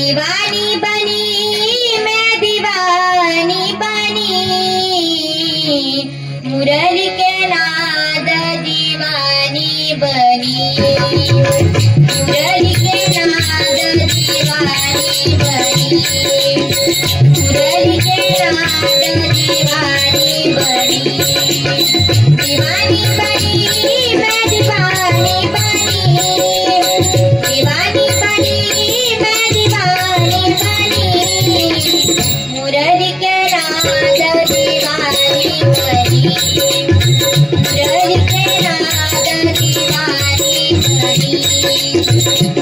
दीवानी बनी मैं दीवानी बनी, मुरली के नाद दीवानी बनी, मुरली के नाद दीवानी बनी, मुरली के नाद दीवानी बनी। दीवानी बनी मैं दीवानी बनी, दीवानी बनी मैं दीवानी बनी, मुरली के नाद दीवानी बनी, मुरली के नाद दीवानी बनी,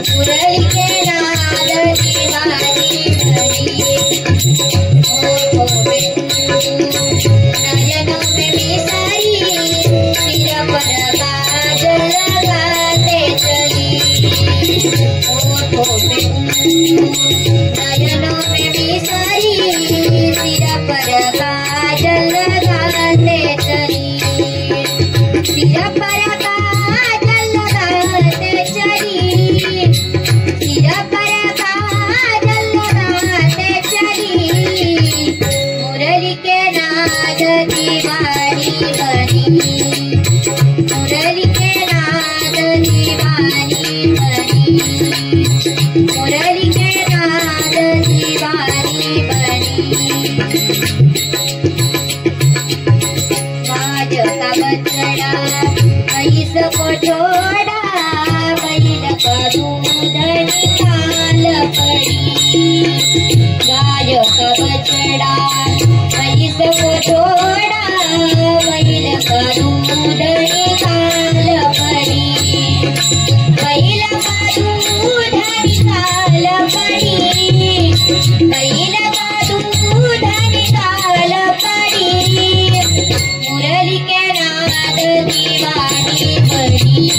मुरली के नाद दीवानी बनी। ओ नयनों में बिसाई सिर पर काजल लगाते चली, नयनों में बिसाई सिर पर काजल लगाते चली, सिर पर काजल लगाते चली, सिर पर काजल लगाते चली, मुरली के नाद दीवानी बनी, मुरली के नाद दीवानी बनी, मुरली के नाद दीवानी बनी। बाज का बछड़ा भैंस को छोड़ा, बैल का दूध निकाल पड़ी, गाय का बछड़ा भैंस को छोड़ा, बैल का दूध निकाल पड़ी, बैल का दूध निकाल पड़ी, बैल का दूध निकाल पड़ी, मुरली के नाद दीवानी बनी,